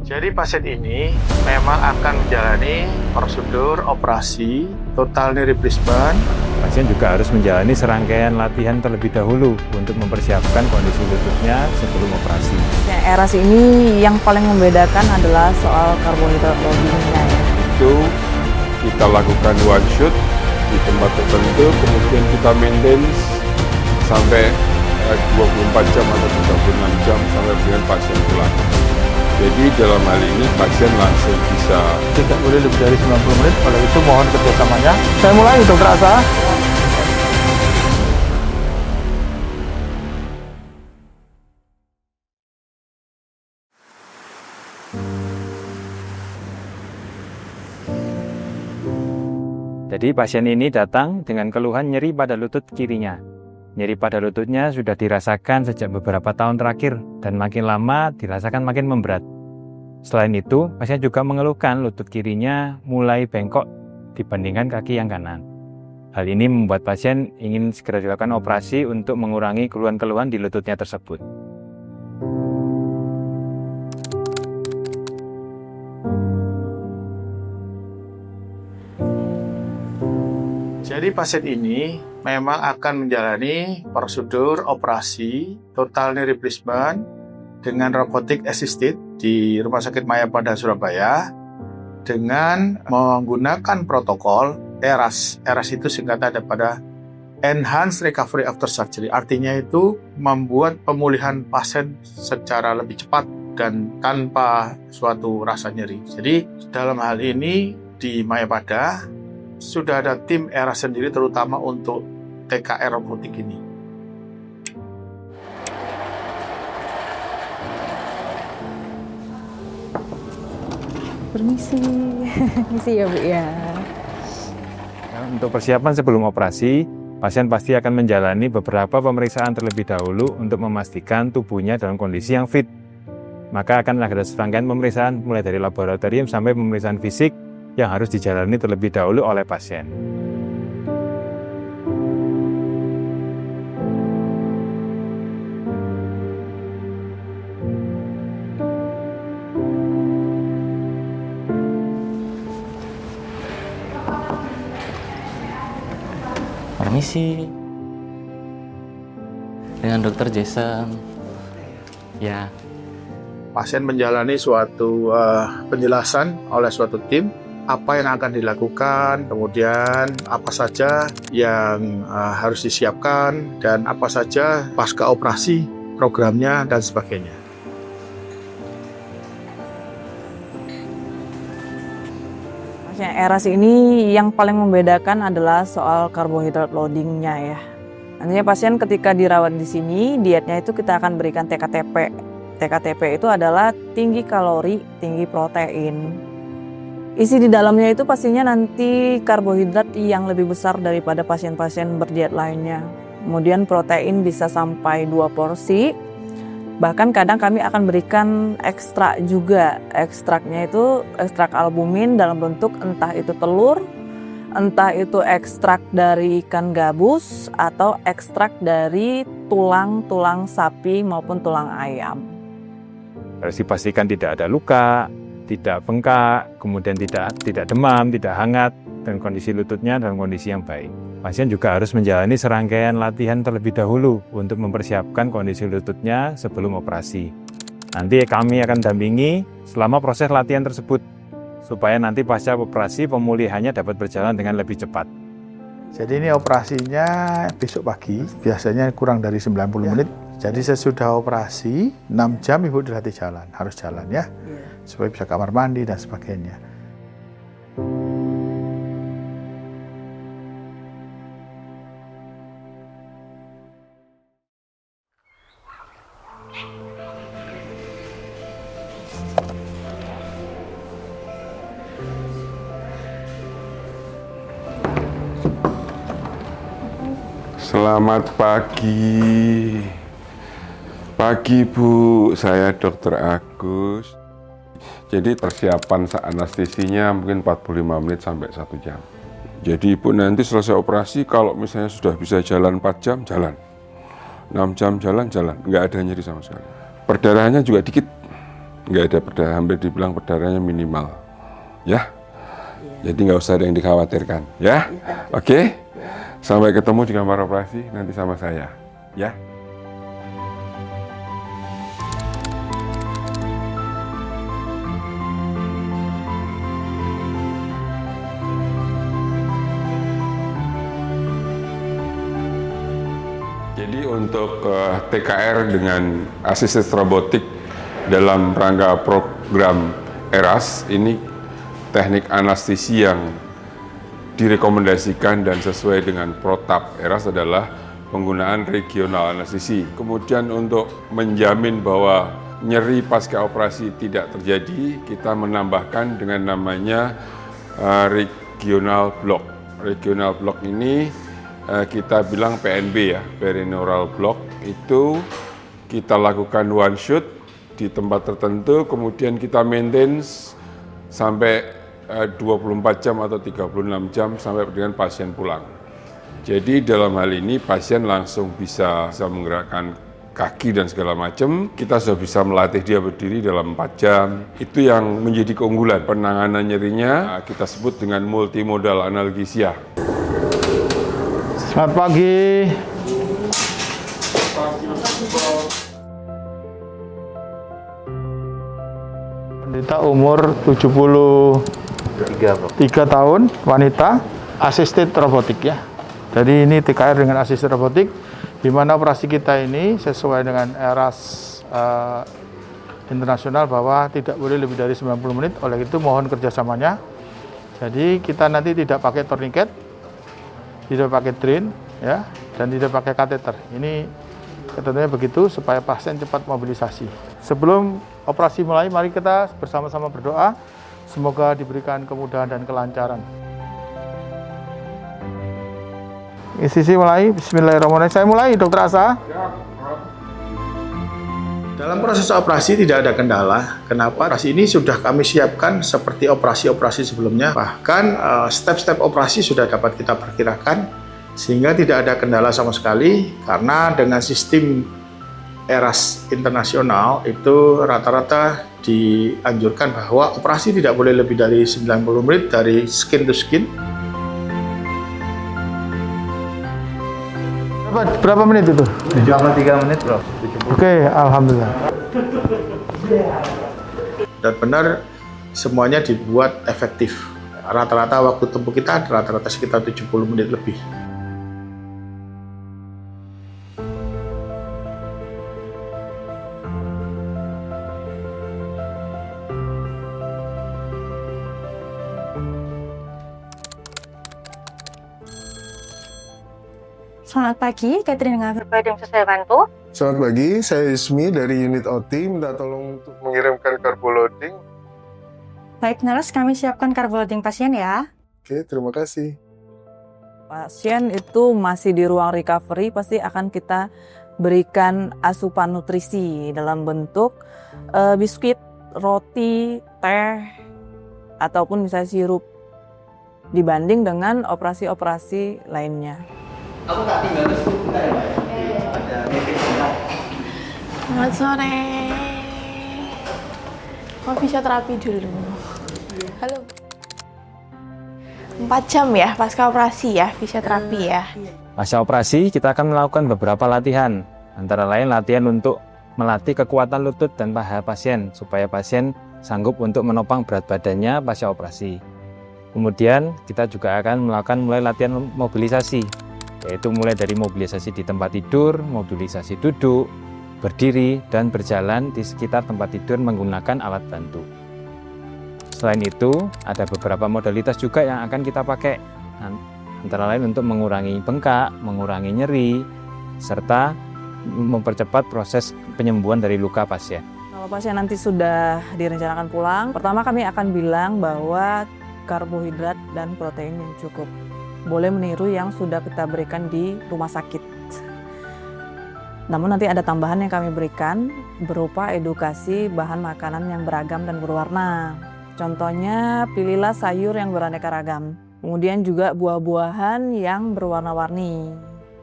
Jadi pasien ini memang akan menjalani prosedur operasi total knee replacement. Pasien juga harus menjalani serangkaian latihan terlebih dahulu untuk mempersiapkan kondisi lututnya sebelum operasi. ERAS ini yang paling membedakan adalah soal karbohidrat loadingnya ya. Itu kita lakukan one shot di tempat tertentu, kemudian kita maintain sampai 24 jam atau 36 jam sampai dengan pasien pulang. Jadi dalam hal ini pasien langsung bisa. Tidak boleh lebih dari 90 menit, oleh itu mohon kerjasamanya. Saya mulai, Dokter Asa. Jadi pasien ini datang dengan keluhan nyeri pada lutut kirinya. Nyeri pada lututnya sudah dirasakan sejak beberapa tahun terakhir dan makin lama dirasakan makin memberat. Selain itu, pasien juga mengeluhkan lutut kirinya mulai bengkok dibandingkan kaki yang kanan. Hal ini membuat pasien ingin segera dilakukan operasi untuk mengurangi keluhan-keluhan di lututnya tersebut. Jadi pasien ini memang akan menjalani prosedur operasi total knee replacement dengan robotic assisted di Rumah Sakit Mayapada Surabaya dengan menggunakan protokol ERAS. ERAS itu singkatan daripada Enhanced Recovery After Surgery. Artinya itu membuat pemulihan pasien secara lebih cepat dan tanpa suatu rasa nyeri. Jadi dalam hal ini di Mayapada sudah ada tim ERAS sendiri terutama untuk TKR robotik ini. Permisi, permisi ya Bu ya. Untuk persiapan sebelum operasi, pasien pasti akan menjalani beberapa pemeriksaan terlebih dahulu untuk memastikan tubuhnya dalam kondisi yang fit. Maka akan ada serangkaian pemeriksaan mulai dari laboratorium sampai pemeriksaan fisik yang harus dijalani terlebih dahulu oleh pasien. Permisi, dengan Dokter Jason. Ya, Pasien menjalani suatu penjelasan oleh suatu tim apa yang akan dilakukan, kemudian apa saja yang harus disiapkan, dan apa saja pasca operasi programnya dan sebagainya. ERAS ini yang paling membedakan adalah soal karbohidrat loadingnya ya. Nantinya pasien ketika dirawat di sini, dietnya itu kita akan berikan TKTP. TKTP itu adalah tinggi kalori, tinggi protein. Isi di dalamnya itu pastinya nanti karbohidrat yang lebih besar daripada pasien-pasien berdiet lainnya. Kemudian protein bisa sampai 2 porsi. Bahkan kadang kami akan berikan ekstrak juga. Ekstraknya itu ekstrak albumin dalam bentuk entah itu telur, entah itu ekstrak dari ikan gabus, atau ekstrak dari tulang-tulang sapi maupun tulang ayam. Harus dipastikan tidak ada luka, tidak bengkak, kemudian tidak demam, tidak hangat, dan kondisi lututnya dalam kondisi yang baik. Pasien juga harus menjalani serangkaian latihan terlebih dahulu untuk mempersiapkan kondisi lututnya sebelum operasi. Nanti kami akan dampingi selama proses latihan tersebut, supaya nanti pasca operasi pemulihannya dapat berjalan dengan lebih cepat. Jadi ini operasinya besok pagi, biasanya kurang dari 90 menit. Jadi sesudah operasi, 6 jam Ibu dilatih jalan, harus jalan ya, supaya bisa kamar mandi dan sebagainya. Selamat pagi. Pagi Bu, saya Dr. Agus. Jadi persiapan anestesinya mungkin 45 menit sampai 1 jam. Jadi Ibu nanti selesai operasi kalau misalnya sudah bisa jalan 4 jam, jalan. 6 jam jalan, nggak ada nyeri sama sekali. Perdarahannya juga dikit, nggak ada perdarahan, hampir dibilang perdarahannya minimal. Ya, jadi nggak usah ada yang dikhawatirkan. Ya, oke. Sampai ketemu di kamar operasi nanti sama saya. Ya. Jadi untuk TKR dengan asisten robotik dalam rangka program ERAS ini teknik anestesi yang direkomendasikan dan sesuai dengan protap ERAS adalah penggunaan regional anestesi. Kemudian untuk menjamin bahwa nyeri pasca operasi tidak terjadi, kita menambahkan dengan namanya regional block. Regional block ini kita bilang PNB ya, perineural block, itu kita lakukan one shot di tempat tertentu, kemudian kita maintenance sampai 24 jam atau 36 jam sampai dengan pasien pulang. Jadi dalam hal ini pasien langsung bisa menggerakkan kaki dan segala macam. Kita sudah bisa melatih dia berdiri dalam 4 jam. Itu yang menjadi keunggulan. Penanganan nyerinya kita sebut dengan multimodal analgesia. Selamat pagi. Wanita umur 73 tahun, wanita, assisted robotik ya. Jadi ini TKR dengan assisted robotik, di mana operasi kita ini sesuai dengan ERAS internasional bahwa tidak boleh lebih dari 90 menit, oleh itu mohon kerjasamanya. Jadi kita nanti tidak pakai tourniquet, tidak pakai drain, ya, dan tidak pakai kateter. Ini ketentuannya begitu supaya pasien cepat mobilisasi. Sebelum operasi mulai, mari kita bersama-sama berdoa. Semoga diberikan kemudahan dan kelancaran. Sisi mulai, bismillahirrahmanirrahim. Saya mulai, Dokter Asa. Dalam proses operasi tidak ada kendala. Kenapa? Operasi ini sudah kami siapkan seperti operasi-operasi sebelumnya. Bahkan step-step operasi sudah dapat kita perkirakan, sehingga tidak ada kendala sama sekali. Karena dengan sistem ERAS internasional itu rata-rata dianjurkan bahwa operasi tidak boleh lebih dari 90 menit dari skin to skin. Berapa menit itu? 73 menit bro. Oke, alhamdulillah. Dan benar semuanya dibuat efektif. Rata-rata waktu tempuh kita rata-rata sekitar 70 menit lebih. Selamat pagi, Catherine dengan berbagai yang bisa saya bantu. Selamat pagi, saya Ismi dari unit OT, minta tolong untuk mengirimkan carbo-loading. Baik, nurse, kami siapkan carbo-loading pasien ya. Oke, terima kasih. Pasien itu masih di ruang recovery, pasti akan kita berikan asupan nutrisi dalam bentuk biskuit, roti, teh, ataupun misalnya sirup dibanding dengan operasi-operasi lainnya. Aku tak tinggal di situ bentar ya Pak. Ada meeting sebentar. Selamat sore. Mau fisioterapi dulu. Halo. 4 jam ya pasca operasi ya fisioterapi ya. Pasca operasi kita akan melakukan beberapa latihan, antara lain latihan untuk melatih kekuatan lutut dan paha pasien supaya pasien sanggup untuk menopang berat badannya pasca operasi. Kemudian kita juga akan melakukan mulai latihan mobilisasi, yaitu mulai dari mobilisasi di tempat tidur, mobilisasi duduk, berdiri, dan berjalan di sekitar tempat tidur menggunakan alat bantu. Selain itu, ada beberapa modalitas juga yang akan kita pakai, antara lain untuk mengurangi bengkak, mengurangi nyeri, serta mempercepat proses penyembuhan dari luka pasien. Kalau pasien nanti sudah direncanakan pulang, pertama kami akan bilang bahwa karbohidrat dan protein yang cukup. Boleh meniru yang sudah kita berikan di rumah sakit. Namun nanti ada tambahan yang kami berikan berupa edukasi bahan makanan yang beragam dan berwarna. Contohnya, pilihlah sayur yang beraneka ragam. Kemudian juga buah-buahan yang berwarna-warni.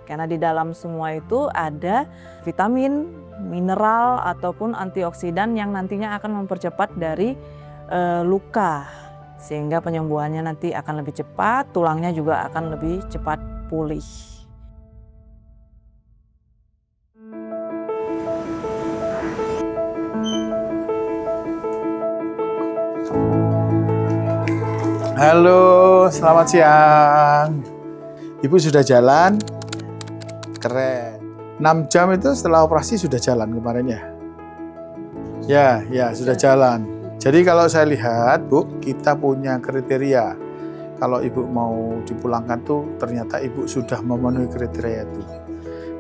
Karena di dalam semua itu ada vitamin, mineral ataupun antioksidan yang nantinya akan mempercepat dari luka, sehingga penyembuhannya nanti akan lebih cepat, tulangnya juga akan lebih cepat pulih. Halo, selamat siang. Ibu sudah jalan? Keren. 6 jam itu setelah operasi sudah jalan kemarin ya? Ya, sudah jalan. Jadi kalau saya lihat, Bu, kita punya kriteria. Kalau Ibu mau dipulangkan tuh ternyata Ibu sudah memenuhi kriteria itu.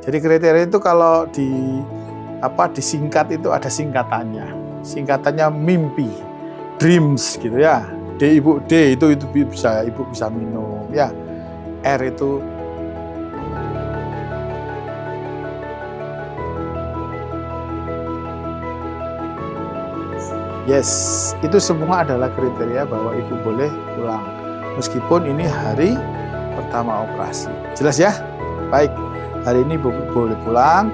Jadi kriteria itu kalau disingkat itu ada singkatannya. Singkatannya mimpi, dreams gitu ya. D Ibu, D itu bisa Ibu bisa minum ya. R itu yes, itu semua adalah kriteria bahwa Ibu boleh pulang. Meskipun ini hari pertama operasi. Jelas ya? Baik, hari ini Ibu boleh pulang.